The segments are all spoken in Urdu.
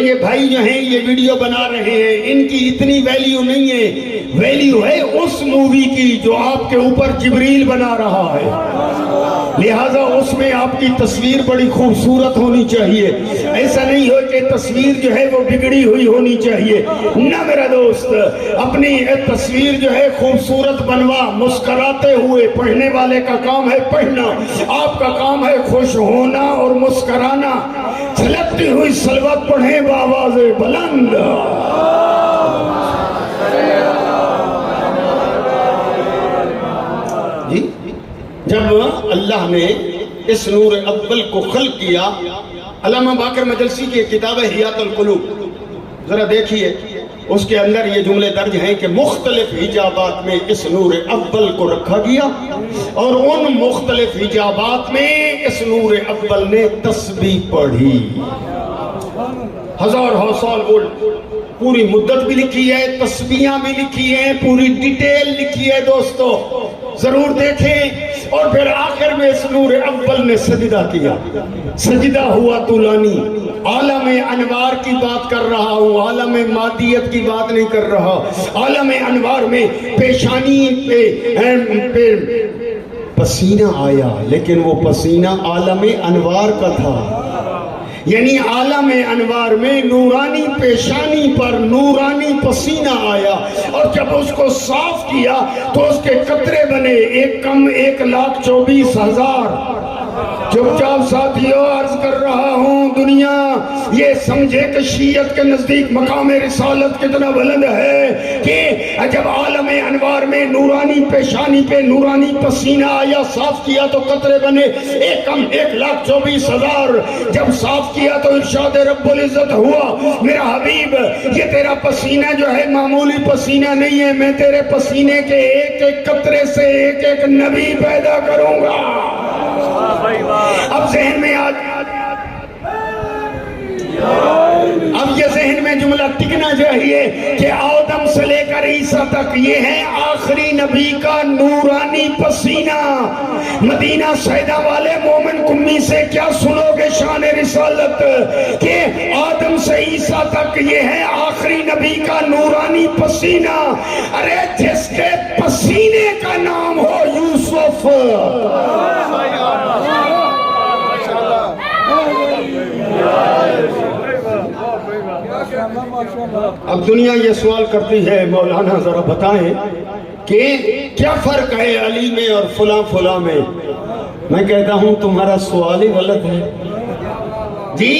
یہ بھائی جو ہیں یہ ویڈیو بنا رہے ہیں، ان کی اتنی ویلیو نہیں ہے، ویلیو ہے اس مووی کی جو آپ کے اوپر جبریل بنا رہا ہے، لہٰذا اس میں آپ کی تصویر بڑی خوبصورت ہونی چاہیے، ایسا نہیں ہو کہ تصویر جو ہے وہ بگڑی ہوئی ہونی چاہیے، نہ میرا دوست، اپنی تصویر جو ہے خوبصورت بنوا، مسکراتے ہوئے، پڑھنے والے کا کام ہے پڑھنا، آپ کا کام ہے خوش ہونا اور مسکرانا، چھلکتی ہوئی صلوات پڑھیں بآواز بلند۔ جب اللہ نے اس نور اول کو خلق کیا، علامہ باقر مجلسی کی کتاب ہے حیات القلوب، ذرا دیکھیے اس کے اندر یہ جملے درج ہیں کہ مختلف حجابات میں اس نور اول کو رکھا گیا، اور ان مختلف حجابات میں اس نور اول نے تسبیح پڑھی، ہزار سال وہ پوری مدت بھی لکھی ہے، تسبیحاں بھی لکھی ہیں، پوری ڈیٹیل لکھی ہے، دوستو ضرور دیکھیں۔ اور پھر آخر میں اس نور اول نے سجدہ کیا، سجدہ ہوا طولانی، عالم انوار کی بات کر رہا ہوں، عالم مادیت کی بات نہیں کر رہا، عالم انوار میں پیشانی پہ پسینہ آیا، لیکن وہ پسینہ عالم انوار کا تھا، یعنی عالم انوار میں نورانی پیشانی پر نورانی پسینہ آیا، اور جب اس کو صاف کیا تو اس کے قطرے بنے، ایک کم 1,24,000۔ چپ چاپ ساتھیوں عرض کر رہا ہوں، دنیا یہ سمجھے کہ شیعت کے نزدیک مقام رسالت کتنا بلند ہے کہ جب عالم انوار میں نورانی پیشانی پہ نورانی پسینہ آیا، صاف کیا تو قطرے بنے، ایک کم 1,24,000۔ جب صاف کیا تو ارشاد رب العزت ہوا، میرا حبیب یہ تیرا پسینہ جو ہے معمولی پسینہ نہیں ہے، میں تیرے پسینے کے ایک ایک قطرے سے ایک ایک نبی پیدا کروں گا۔ اب ذہن میں اب یہ ذہن میں جملہ ٹکنا چاہیے کہ آدم سے لے کر عیسیٰ تک یہ ہے آخری نبی کا نورانی پسینہ۔ مدینہ سیدہ والے مومن کمی سے کیا سنو گے شان رسالت کہ آدم سے عیسیٰ تک یہ ہے آخری نبی کا نورانی پسینہ۔ ارے جس کے پسینے کا نام ہو یوسف، اب دنیا یہ سوال کرتی ہے مولانا ذرا بتائیں کہ کیا فرق ہے علی میں اور فلاں فلاں میں؟ میں کہتا ہوں تمہارا سوال ہی غلط ہے جی،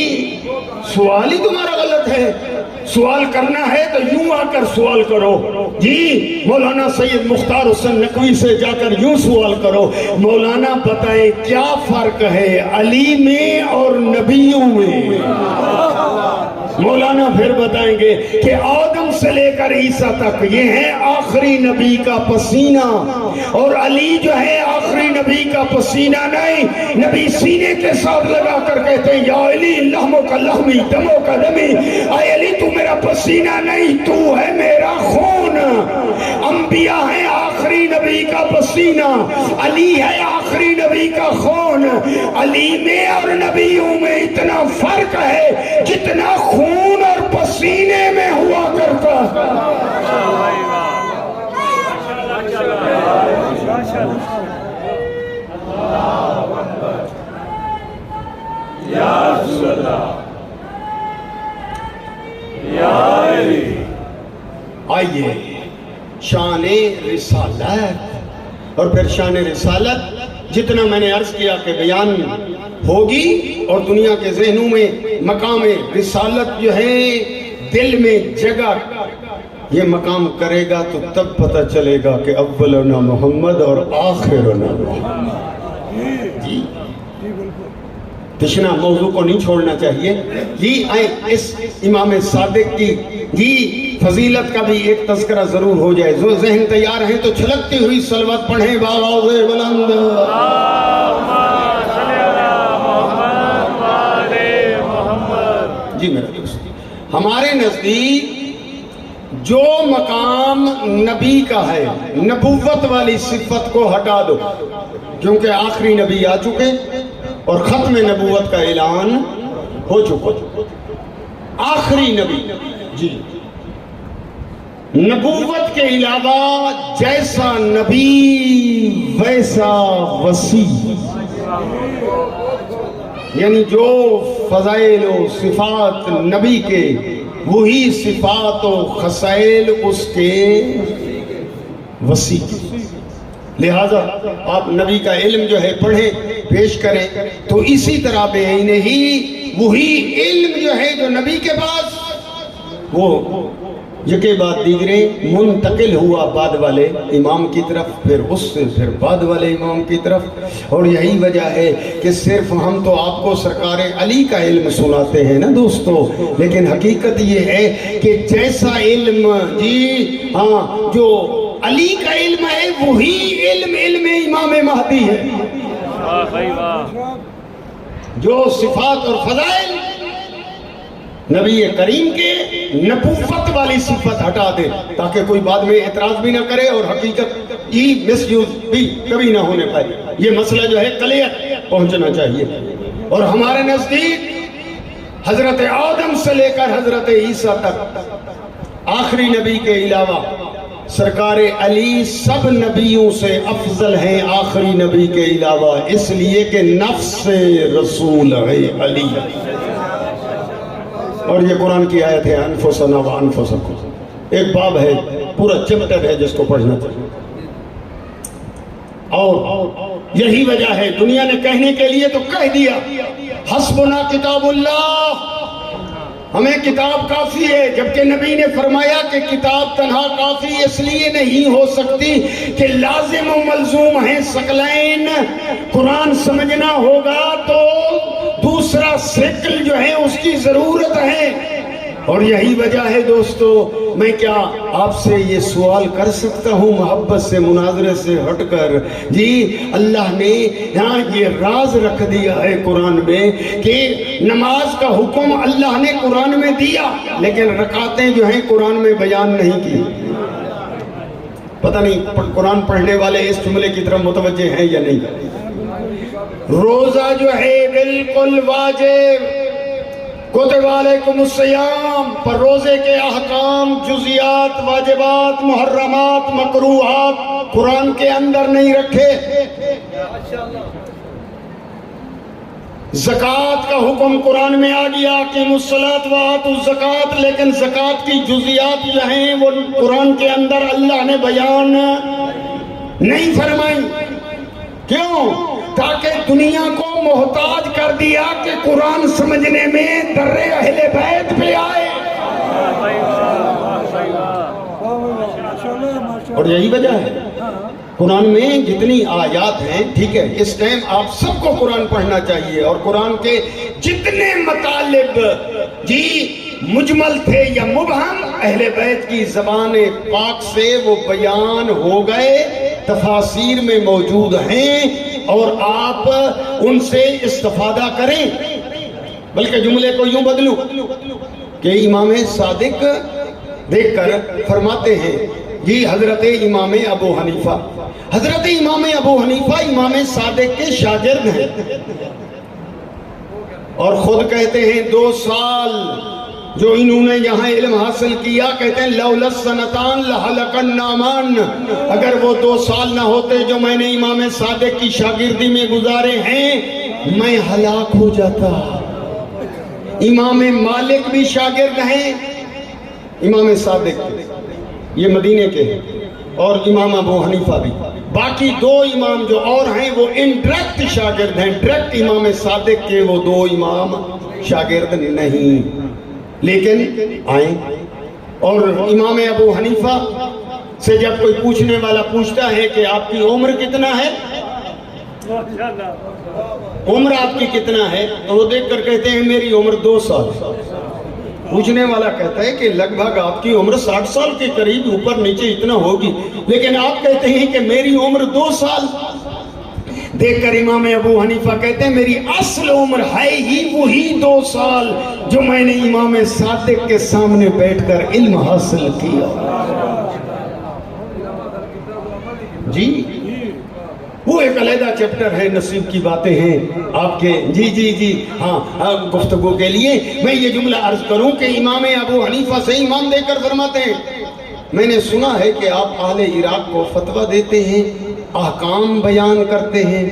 سوال ہی تمہارا غلط ہے۔ سوال کرنا ہے تو یوں آ کر سوال کرو جی، مولانا سید مختار حسین نقوی سے جا کر یوں سوال کرو، مولانا بتائیں کیا فرق ہے علی میں اور نبیوں میں؟ مولانا پھر بتائیں گے کہ آدم سے لے کر عیسیٰ تک یہ ہے آخری نبی کا پسینہ، اور علی جو ہے آخری نبی کا پسینہ نہیں، نبی سینے کے ساتھ لگا کر کہتے ہیں یا علی لحموں کا لحمی دموں کا دمی، اے علی تو میرا پسینہ نہیں، تو ہے میرا خون۔ انبیاء ہیں آخری نبی کا پسینہ، علی ہے آخری نبی کا خون۔ علی میں اور نبیوں میں اتنا فرق ہے جتنا خون اور پسینے میں ہوا کرتا ہے۔ آئیے شان رسالت، اور پھر شان رسالت جتنا میں نے عرض کیا کہ بیان ہوگی، اور دنیا کے ذہنوں میں مقام رسالت جو ہے دل میں جگہ یہ مقام کرے گا تو تب پتہ چلے گا کہ اولنا محمد اور آخرنا محمد۔ جی تشنا موضوع کو نہیں چھوڑنا چاہیے جی۔ آئیں اس امام صادق کی جی فضیلت کا بھی ایک تذکرہ ضرور ہو جائے، جو ذہن تیار ہیں تو چھلکتی ہوئی صلوات پڑھیں بآواز بلند۔ جی میرے دوست، ہمارے نزدیک جو مقام نبی کا ہے، نبوت والی صفت کو ہٹا دو، کیونکہ آخری نبی آ چکے اور ختم نبوت کا اعلان ہو چکا۔ آخری نبی جی، نبوت کے علاوہ جیسا نبی ویسا وسیع، یعنی جو فضائل و صفات نبی کے وہی صفات و خصائل اس کے وسیع۔ لہذا آپ نبی کا علم جو ہے پڑھیں، پیش کریں، تو اسی طرح بے نہیں وہی علم جو ہے جو نبی کے پاس وہ یکے بعد دیگرے منتقل ہوا بعد والے امام کی طرف، پھر اس سے پھر بعد والے امام کی طرف۔ اور یہی وجہ ہے کہ صرف ہم تو آپ کو سرکار علی کا علم سناتے ہیں نا دوستو، لیکن حقیقت یہ ہے کہ جیسا علم جی ہاں جو علی کا علم ہے وہی علم امام مہدی ہے۔ جو صفات اور فضائل نبی کریم کے نبوت والی صفت ہٹا دے تاکہ کوئی بعد میں اعتراض بھی نہ کرے اور حقیقت کی مس یوز بھی کبھی نہ ہونے پائے۔ یہ مسئلہ جو ہے کلیئر پہنچنا چاہیے۔ اور ہمارے نزدیک حضرت آدم سے لے کر حضرت عیسیٰ تک آخری نبی کے علاوہ سرکار علی سب نبیوں سے افضل ہیں آخری نبی کے علاوہ، اس لیے کہ نفس رسول ہے علی۔ اور یہ قرآن کی آیت ہے انفسنا و انفسکم، ایک باب ہے پورا چیپٹر ہے جس کو پڑھنا چاہیے۔ اور یہی وجہ ہے دنیا نے کہنے کے لیے تو کہہ دیا حسبنا کتاب اللہ، ہمیں کتاب کافی ہے، جبکہ نبی نے فرمایا کہ کتاب تنہا کافی اس لیے نہیں ہو سکتی کہ لازم و ملزوم ہیں ثقلین، قرآن سمجھنا ہوگا تو دوسرا ثقل جو ہے اس کی ضرورت ہے۔ اور یہی وجہ ہے دوستو، میں کیا آپ سے یہ سوال کر سکتا ہوں محبت سے مناظرے سے ہٹ کر، جی اللہ نے یہاں یہ راز رکھ دیا ہے قرآن میں کہ نماز کا حکم اللہ نے قرآن میں دیا، لیکن رکعتیں جو ہیں قرآن میں بیان نہیں کی۔ پتہ نہیں قرآن پڑھنے والے اس جملے کی طرف متوجہ ہیں یا نہیں۔ روزہ جو ہے بالکل واجب، کتب علیکم الصیام، پر روزے کے احکام، جزیات، واجبات، محرمات، مکروہات قرآن کے اندر نہیں رکھے۔ زکوٰۃ کا حکم قرآن میں آ گیا کہ الصلاۃ وآتوا الزکوٰۃ، لیکن زکوٰۃ کی جزیات جو ہیں وہ قرآن کے اندر اللہ نے بیان نہیں فرمائی۔ کیوں؟ تاکہ دنیا کو محتاج کر دیا کہ قرآن سمجھنے میں در اہل بیت پہ آئے۔ اور یہی وجہ ہے قرآن میں جتنی آیات ہیں، ٹھیک ہے اس ٹائم آپ سب کو قرآن پڑھنا چاہیے، اور قرآن کے جتنے مطالب جی مجمل تھے یا مبہم اہل بیت کی زبان پاک سے وہ بیان ہو گئے، تفاسیر میں موجود ہیں، اور آپ ان سے استفادہ کریں۔ بلکہ جملے کو یوں بدلوں کہ امام صادق دیکھ کر فرماتے ہیں جی حضرت امام ابو حنیفہ، حضرت امام ابو حنیفہ امام صادق کے شاگرد ہیں، اور خود کہتے ہیں 2 سال جو انہوں نے یہاں علم حاصل کیا، کہتے ہیں لولا السنتان لہلک النعمان، اگر وہ 2 سال نہ ہوتے جو میں نے امام صادق کی شاگردی میں گزارے ہیں میں ہلاک ہو جاتا۔ امام مالک بھی شاگرد ہیں امام صادق کے، یہ مدینے کے ہیں، اور امام ابو حنیفہ بھی۔ باقی 2 امام جو اور ہیں وہ انڈائریکٹ شاگرد ہیں، ڈائریکٹ امام صادق کے وہ 2 امام شاگرد نہیں، لیکن آئیں۔ اور امام ابو حنیفہ سے جب کوئی پوچھنے والا پوچھتا ہے کہ آپ کی عمر کتنا ہے، عمر آپ کی کتنا ہے، تو وہ دیکھ کر کہتے ہیں میری عمر 2 سال۔ پوچھنے والا کہتا ہے کہ لگ بھگ آپ کی عمر 60 سال کے قریب اوپر نیچے اتنا ہوگی، لیکن آپ کہتے ہیں کہ میری عمر 2 سال۔ دیکھ کر امام ابو حنیفہ کہتے ہیں میری اصل عمر ہے ہی وہی 2 سال جو میں نے امام صادق کے سامنے بیٹھ کر علم حاصل کیا۔ جی وہ ایک علیحدہ چیپٹر ہے، نصیب کی باتیں ہیں آپ کے جی ہاں گفتگو کے لیے میں یہ جملہ عرض کروں کہ امام ابو حنیفہ سے امام دے کر فرماتے ہیں، میں نے سنا ہے کہ آپ اہل عراق کو فتویٰ دیتے ہیں، احکام بیان کرتے ہیں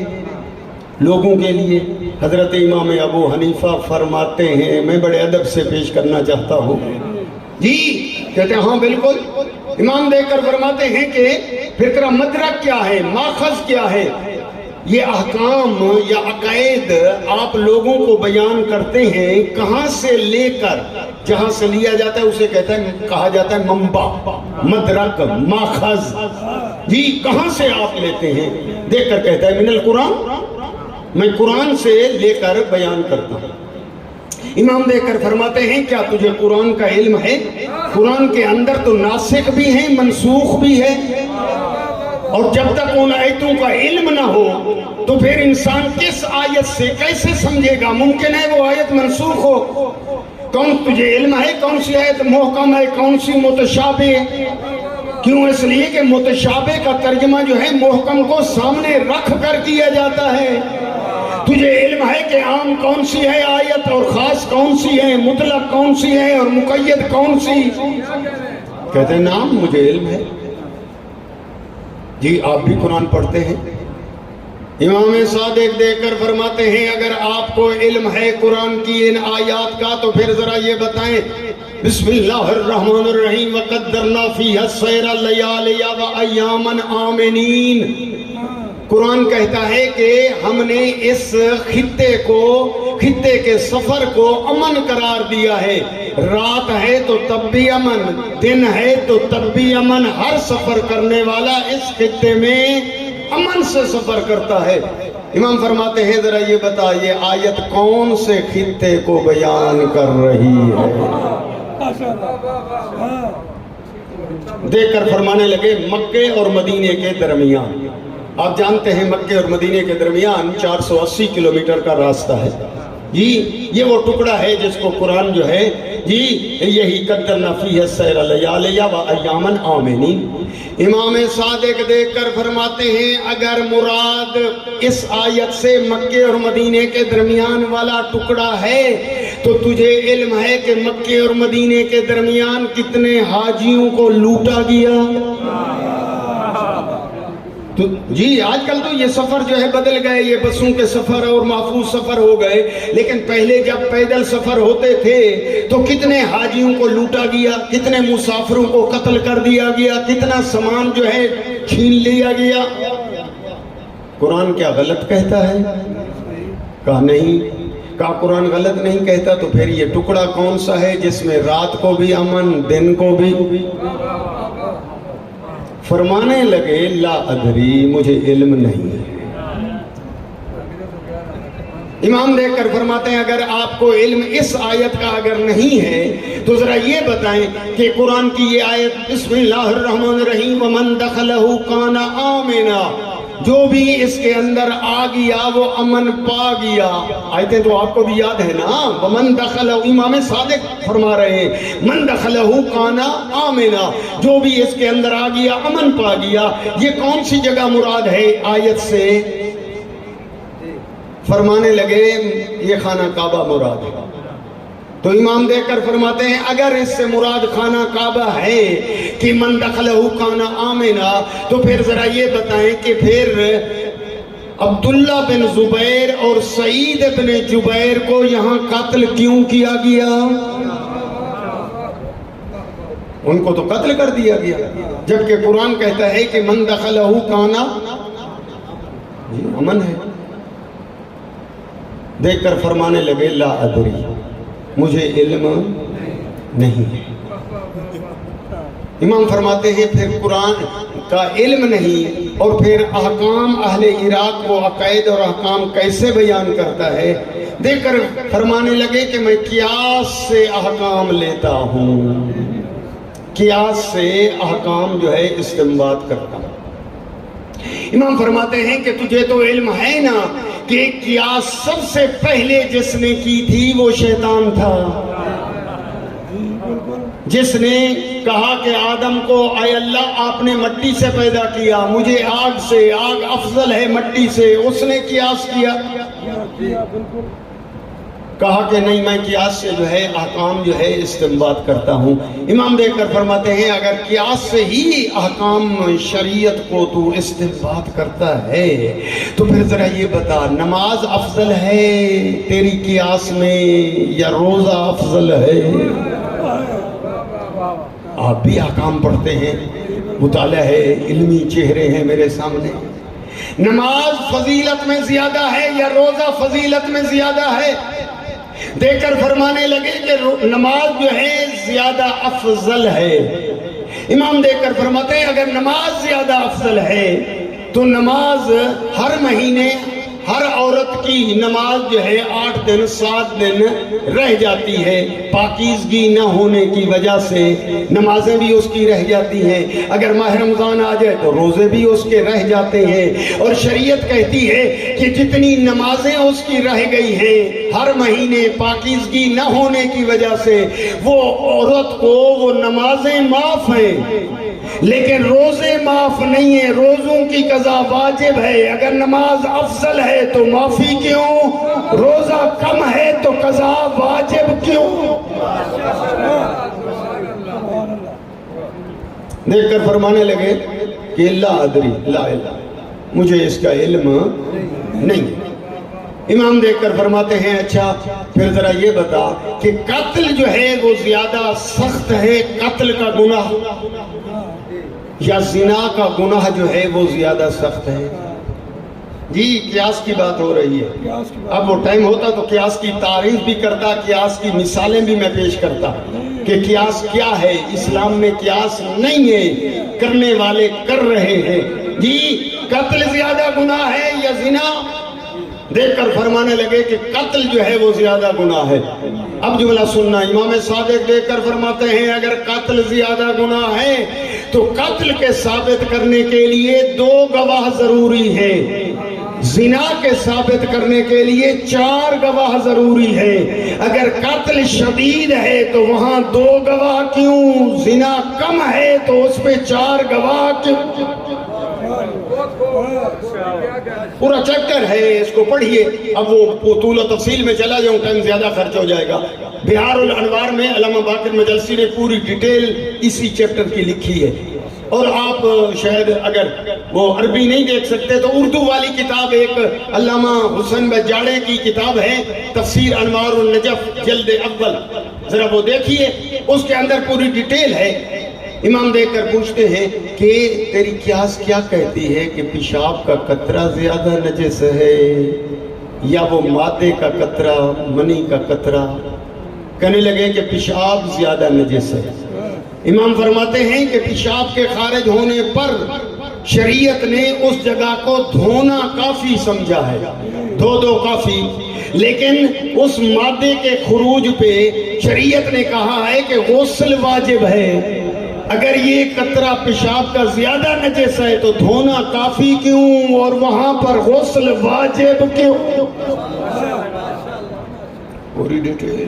لوگوں کے لیے۔ حضرت امام ابو حنیفہ فرماتے ہیں، میں بڑے ادب سے پیش کرنا چاہتا ہوں جی، کہتے ہیں ہاں بالکل۔ امام دے کر فرماتے ہیں کہ پھر تیرا مدرک کیا ہے، ماخذ کیا ہے؟ یہ احکام یا عقائد آپ لوگوں کو بیان کرتے ہیں، کہاں سے لے کر جہاں سے لیا جاتا ہے اسے کہا جاتا ہے منبع، مدرک، ماخذ۔ جی کہاں سے آپ لیتے ہیں؟ دیکھ کر کہتا ہے من القرآن، میں قرآن سے لے کر بیان کرتا ہوں۔ امام دے کر فرماتے ہیں کیا تجھے قرآن کا علم ہے؟ قرآن کے اندر تو ناسخ بھی ہیں، منسوخ بھی ہے، اور جب تک ان آیتوں کا علم نہ ہو تو پھر انسان کس آیت سے کیسے سمجھے گا؟ ممکن ہے وہ آیت منسوخ ہو۔ کون تجھے علم ہے کون سی آیت محکم ہے، کون سی متشابہ ہے؟ کیوں؟ اس لیے کہ متشابہ کا ترجمہ جو ہے محکم کو سامنے رکھ کر کیا جاتا ہے۔ تجھے علم ہے کہ عام کون سی ہے آیت اور خاص کون سی ہے، مطلق کون سی ہے اور مقید کون سی؟ کہتے ہیں نعم مجھے علم ہے۔ جی آپ بھی قرآن پڑھتے ہیں؟ امام صادق دیکھ کر فرماتے ہیں اگر آپ کو علم ہے قرآن کی ان آیات کا تو پھر ذرا یہ بتائیں، بسم اللہ الرحمن الرحیم وقدرنا فیہا السیر لیالیا وایاما آمنین۔ قرآن کہتا ہے کہ ہم نے اس خطے کے سفر کو امن قرار دیا ہے، رات ہے تو تب بھی امن، دن ہے تو تب بھی امن، ہر سفر کرنے والا اس خطے میں امن سے سفر کرتا ہے۔ امام فرماتے ہیں ذرا یہ بتا یہ آیت کون سے خطے کو بیان کر رہی ہے؟ دیکھ کر فرمانے لگے مکے اور مدینے کے درمیان۔ آپ جانتے ہیں مکے اور مدینے کے درمیان 480 کلومیٹر کا راستہ ہے جی، یہ وہ ٹکڑا ہے جس کو قرآن جو ہے جی یہی قدرنا فیہ السیر لیالیا وایاما آمنین۔ امام صادق دیکھ کر فرماتے ہیں اگر مراد اس آیت سے مکے اور مدینے کے درمیان والا ٹکڑا ہے تو تجھے علم ہے کہ مکے اور مدینے کے درمیان کتنے حاجیوں کو لوٹا گیا؟ جی آج کل تو یہ سفر جو ہے بدل گئے، یہ بسوں کے سفر اور محفوظ سفر ہو گئے، لیکن پہلے جب پیدل سفر ہوتے تھے تو کتنے حاجیوں کو لوٹا گیا، کتنے مسافروں کو قتل کر دیا گیا، کتنا سامان جو ہے چھین لیا گیا۔ قرآن کیا غلط کہتا ہے؟ کہا نہیں، کہا قرآن غلط نہیں کہتا تو پھر یہ ٹکڑا کون سا ہے جس میں رات کو بھی امن دن کو بھی؟ فرمانے لگے لا ادری مجھے علم نہیں ہے۔ امام دیکھ کر فرماتے ہیں اگر آپ کو علم اس آیت کا اگر نہیں ہے تو ذرا یہ بتائیں کہ قرآن کی یہ آیت بسم اللہ الرحمن الرحیم ومن دخلہ کان آمنا، جو بھی اس کے اندر آ گیا وہ امن پا گیا۔ آیتیں تو آپ کو بھی یاد ہے نا، ومن دخلہ، امام صادق فرما رہے ہیں من دخلہ کان آمنا، جو بھی اس کے اندر آ گیا امن پا گیا۔ یہ کون سی جگہ مراد ہے آیت سے؟ فرمانے لگے یہ خانہ کعبہ مراد ہے۔ تو امام دیکھ کر فرماتے ہیں اگر اس سے مراد خانہ کعبہ ہے کہ من دخلہ کان آمنا تو پھر ذرا یہ بتائیں کہ پھر عبداللہ بن زبیر اور سعید بن جبیر کو یہاں قتل کیوں کیا گیا؟ ان کو تو قتل کر دیا گیا، جبکہ قرآن کہتا ہے کہ من دخلہ کان امن ہے۔ دیکھ کر فرمانے لگے لا ادری مجھے علم نہیں ہے۔ امام فرماتے ہیں پھر قرآن کا علم نہیں اور پھر احکام اہل عراق کو عقائد اور احکام کیسے بیان کرتا ہے؟ دیکھ کر فرمانے لگے کہ میں قیاس سے احکام لیتا ہوں، قیاس سے احکام جو ہے استنباط کرتا ہوں۔ امام فرماتے ہیں کہ تجھے تو علم ہے نا کہ قیاس سب سے پہلے جس نے کی تھی وہ شیطان تھا۔ جس نے کہا کہ آدم کو اے اللہ آپ نے مٹی سے پیدا کیا، مجھے آگ سے، آگ افضل ہے مٹی سے، اس نے قیاس کیا، کہا کہ نہیں میں قیاس سے جو ہے احکام جو ہے استنباط کرتا ہوں۔ امام دیکھ کر فرماتے ہیں اگر قیاس سے ہی احکام شریعت کو تو استنباط کرتا ہے تو پھر ذرا یہ بتا نماز افضل ہے تیری قیاس میں یا روزہ افضل ہے؟ آپ بھی احکام پڑھتے ہیں، مطالعہ ہے، علمی چہرے ہیں میرے سامنے۔ نماز فضیلت میں زیادہ ہے یا روزہ فضیلت میں زیادہ ہے؟ دیکھ کر فرمانے لگے کہ نماز جو ہے زیادہ افضل ہے۔ امام دیکھ کر فرماتے ہیں اگر نماز زیادہ افضل ہے تو نماز ہر مہینے ہر عورت کی نماز جو ہے 8 دن 7 دن رہ جاتی ہے، پاکیزگی نہ ہونے کی وجہ سے نمازیں بھی اس کی رہ جاتی ہیں۔ اگر ماہ رمضان آ جائے تو روزے بھی اس کے رہ جاتے ہیں، اور شریعت کہتی ہے کہ جتنی نمازیں اس کی رہ گئی ہیں ہر مہینے پاکیزگی نہ ہونے کی وجہ سے وہ عورت کو وہ نمازیں معاف ہیں، لیکن روزے معاف نہیں ہیں، روزوں کی قضا واجب ہے۔ اگر نماز افضل ہے تو معافی کیوں؟ روزہ کم ہے تو قضا واجب کیوں؟ دیکھ کر فرمانے لگے کہ لا ادری، لا الہ، مجھے اس کا علم نہیں۔ امام دیکھ کر فرماتے ہیں اچھا پھر ذرا یہ بتا کہ قتل جو ہے وہ زیادہ سخت ہے قتل کا گناہ یا زنا کا گناہ جو ہے وہ زیادہ سخت ہے؟ جی قیاس کی بات ہو رہی ہے۔ اب وہ ٹائم ہوتا تو قیاس کی تعریف بھی کرتا، قیاس کی مثالیں بھی میں پیش کرتا کہ قیاس کیا ہے۔ اسلام میں قیاس نہیں ہے، کرنے والے کر رہے ہیں۔ جی قتل زیادہ گناہ ہے یا زنا؟ دیکھ کر فرمانے لگے کہ قتل جو ہے وہ زیادہ گناہ ہے۔ اب جملہ سننا، امام صادق دیکھ کر فرماتے ہیں اگر قتل زیادہ گناہ ہے تو قتل کے ثابت کرنے کے لیے 2 گواہ ضروری ہے، زنا کے ثابت کرنے کے لیے 4 گواہ ضروری ہے۔ اگر قتل شدید ہے تو وہاں 2 گواہ کیوں؟ زنا کم ہے تو اس پہ 4 گواہ کیوں؟ پورا چیپٹر ہے، اس کو پڑھیے۔ اب وہ طول و تفصیل میں چلا جاؤں ٹائم زیادہ خرچ ہو جائے گا۔ بہار الانوار میں علامہ باقر مجلسی نے پوری ڈیٹیل اسی چیپٹر کی لکھی ہے، اور آپ شاید اگر وہ عربی نہیں دیکھ سکتے تو اردو والی کتاب ایک علامہ حسین بجاڑے کی کتاب ہے تفسیر انوار النجف جلد اول، ذرا وہ دیکھیے، اس کے اندر پوری ڈیٹیل ہے۔ امام دیکھ کر پوچھتے ہیں کہ تیری قیاس کیا کہتی ہے کہ پیشاب کا قطرہ زیادہ نجس ہے یا وہ مادے کا قطرہ، منی کا قطرہ؟ کہنے لگے کہ پیشاب زیادہ نجس ہے۔ امام فرماتے ہیں کہ پیشاب کے خارج ہونے پر شریعت نے اس جگہ کو دھونا کافی سمجھا ہے، دو کافی، لیکن اس مادے کے خروج پہ شریعت نے کہا ہے کہ غسل واجب ہے۔ اگر یہ قطرہ پیشاب کا زیادہ نجس ہے تو دھونا کافی کیوں اور وہاں پر غسل واجب کیوں؟ پوری ڈیٹیل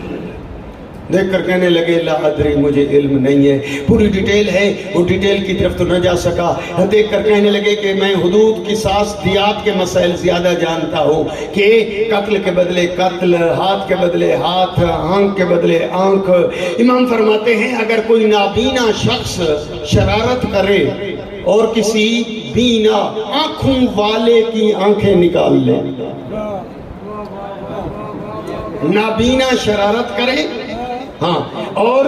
دیکھ کر کہنے لگے لا ادری، مجھے علم نہیں ہے۔ پوری ڈیٹیل ہے، وہ ڈیٹیل کی طرف تو نہ جا سکا۔ دیکھ کر کہنے لگے کہ میں حدود، قصاص، دیات کے مسائل زیادہ جانتا ہوں کہ قتل کے بدلے قتل، ہاتھ کے بدلے ہاتھ، آنکھ کے بدلے آنکھ۔ امام فرماتے ہیں اگر کوئی نابینا شخص شرارت کرے اور کسی بینا آنکھوں والے کی آنکھیں نکال لے، نابینا شرارت کرے ہاں اور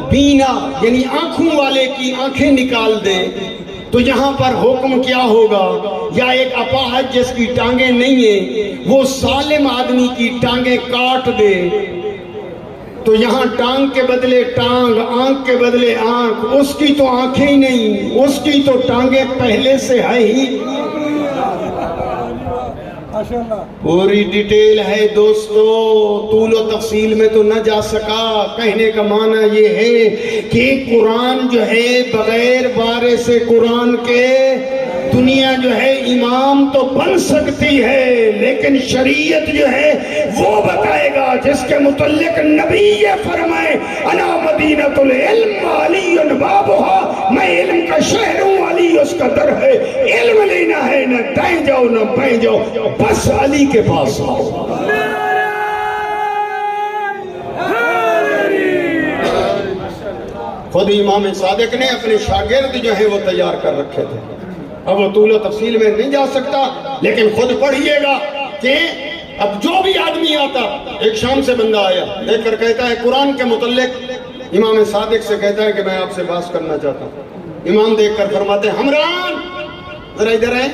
بینا یعنی آنکھوں والے کی آنکھیں نکال دے تو یہاں پر حکم کیا ہوگا؟ یا ایک اپاہج جس کی ٹانگیں نہیں ہیں وہ سالم آدمی کی ٹانگیں کاٹ دے تو یہاں ٹانگ کے بدلے ٹانگ، آنکھ کے بدلے آنکھ، اس کی تو آنکھیں ہی نہیں، اس کی تو ٹانگیں پہلے سے ہے ہی۔ پوری ڈیٹیل ہے دوستو، طول و تفصیل میں تو نہ جا سکا۔ کہنے کا معنی یہ ہے کہ قرآن جو ہے بغیر وارث قرآن کے دنیا جو ہے امام تو بن سکتی ہے، لیکن شریعت جو ہے وہ بتائے گا جس کے متعلق نبی یہ فرمائے انا مدینۃ العلم علی بابها، میں علم کا شہر ہوں، علی اس کا در ہے، علم لینا ہے نہ دائیں جاؤ نہ بائیں جاؤ، بس علی کے پاس آؤ۔ خود امام صادق نے اپنے شاگرد جو ہے وہ تیار کر رکھے تھے، اب وہ طول و تفصیل میں نہیں جا سکتا، لیکن خود پڑھئے گا کہ اب جو بھی آدمی آتا، ایک شام سے بندہ آیا دیکھ کر کہتا ہے قرآن کے متعلق امام صادق سے کہتا ہے کہ میں آپ سے بات کرنا چاہتا ہوں۔ امام دیکھ کر فرماتے ہیں حمران ذرا ادھر ہے،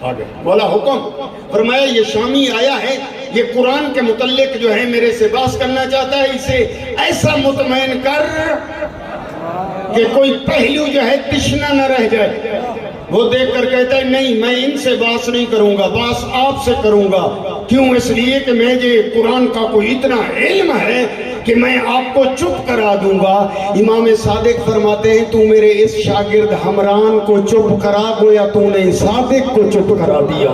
آگے بولا حکم، فرمایا یہ شامی آیا ہے، یہ قرآن کے متعلق جو ہے میرے سے بات کرنا چاہتا ہے، اسے ایسا مطمئن کر کہ کوئی پہلو جو ہے تشنا نہ رہ جائے۔ وہ دیکھ کر کہتا ہے نہیں میں ان سے بات نہیں کروں گا، بات آپ سے کروں گا، کیوں؟ اس لیے کہ میں یہ قرآن کا کوئی اتنا علم ہے کہ میں آپ کو چپ کرا دوں گا۔ امام صادق فرماتے ہیں تو میرے اس شاگرد حمران کو چپ کرا گویا تو نے صادق کو چپ کرا دیا،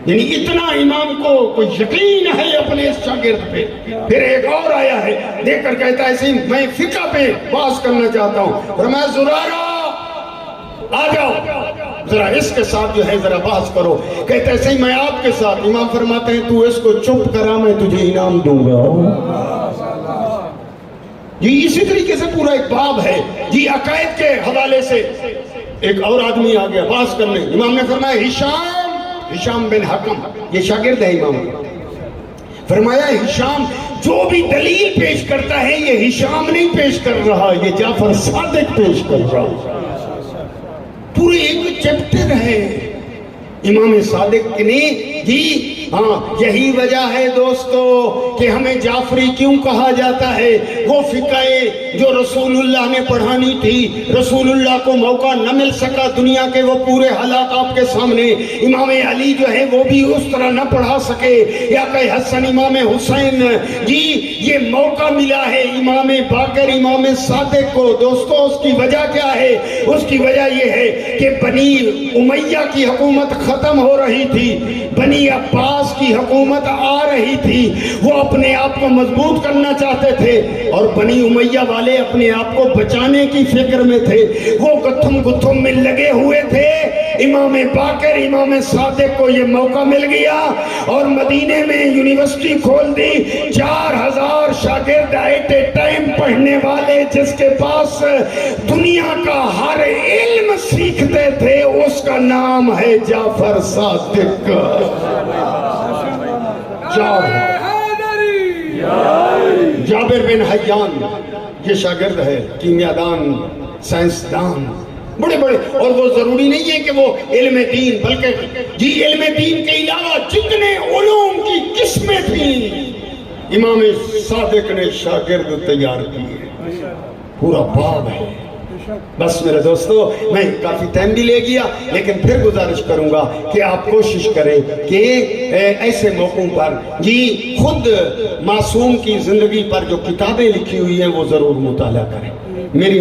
یعنی اتنا امام کو کوئی یقین ہے اپنے اس شاگرد پہ۔ پھر ایک اور آیا ہے دیکھ کر کہتا ہے میں فقہ پہ بات کرنا چاہتا ہوں، فرمایا زرارہ آ جاؤ ذرا اس کے ساتھ جو ہے ذرا بحث کرو، کہتا ہے صحیح میں آپ کے ساتھ۔ امام فرماتے ہیں تو اس کو چپ کرا میں تجھے انعام دوں گا۔ جی اسی طریقے سے پورا ایک باب ہے جی عقائد کے حوالے سے۔ ایک اور آدمی آ گیا بحث کرنے، امام نے فرمایا ہشام بن حکم، یہ شاگرد ہے امام، فرمایا ہشام جو بھی دلیل پیش کرتا ہے یہ ہشام نہیں پیش کر رہا، یہ جعفر صادق پیش کر رہا۔ پورے ایک چیپٹر ہے امام صادق نے جی۔ ہاں یہی وجہ ہے دوستو کہ ہمیں جعفری کیوں کہا جاتا ہے، وہ فقہ جو رسول اللہ نے پڑھانی تھی، رسول اللہ کو موقع نہ مل سکا دنیا کے وہ پورے حالات آپ کے سامنے، امام علی جو ہے وہ بھی اس طرح نہ پڑھا سکے، یا کہ حسن امام حسین جی یہ موقع ملا ہے امام باقر امام صادق کو۔ دوستو اس کی وجہ کیا ہے؟ اس کی وجہ یہ ہے کہ بنی امیہ کی حکومت ختم ہو رہی تھی، بنی عباس کی حکومت آ رہی تھی، وہ اپنے آپ کو مضبوط کرنا چاہتے تھے، اور بنی امیہ والے اپنے آپ کو بچانے کی فکر میں تھے، وہ گتھم میں لگے ہوئے تھے۔ امام باقر امام صادق کو یہ موقع مل گیا اور مدینے میں یونیورسٹی کھول دی، 4000 شاگرد ایٹ اے ٹائم پڑھنے والے، جس کے پاس دنیا کا ہر علم سیکھتے تھے، اس کا نام ہے جعفر صادق۔ جابر بن حیان یہ شاگرد ہے، کیمیادان، سائنسدان، بڑے بڑے، اور وہ ضروری نہیں ہے کہ وہ علم دین، بلکہ جی علم دین کے علاوہ جتنے علوم کی قسمیں تھیں امام صادق نے شاگرد تیار کیے، پورا باب ہے۔ بس میرے دوستو میں کافی ٹائم بھی لے گیا، لیکن پھر گزارش کروں گا کہ آپ کوشش کریں کہ ایسے موقعوں پر جی خود معصوم کی زندگی پر جو کتابیں لکھی ہوئی ہیں وہ ضرور مطالعہ کریں۔ میری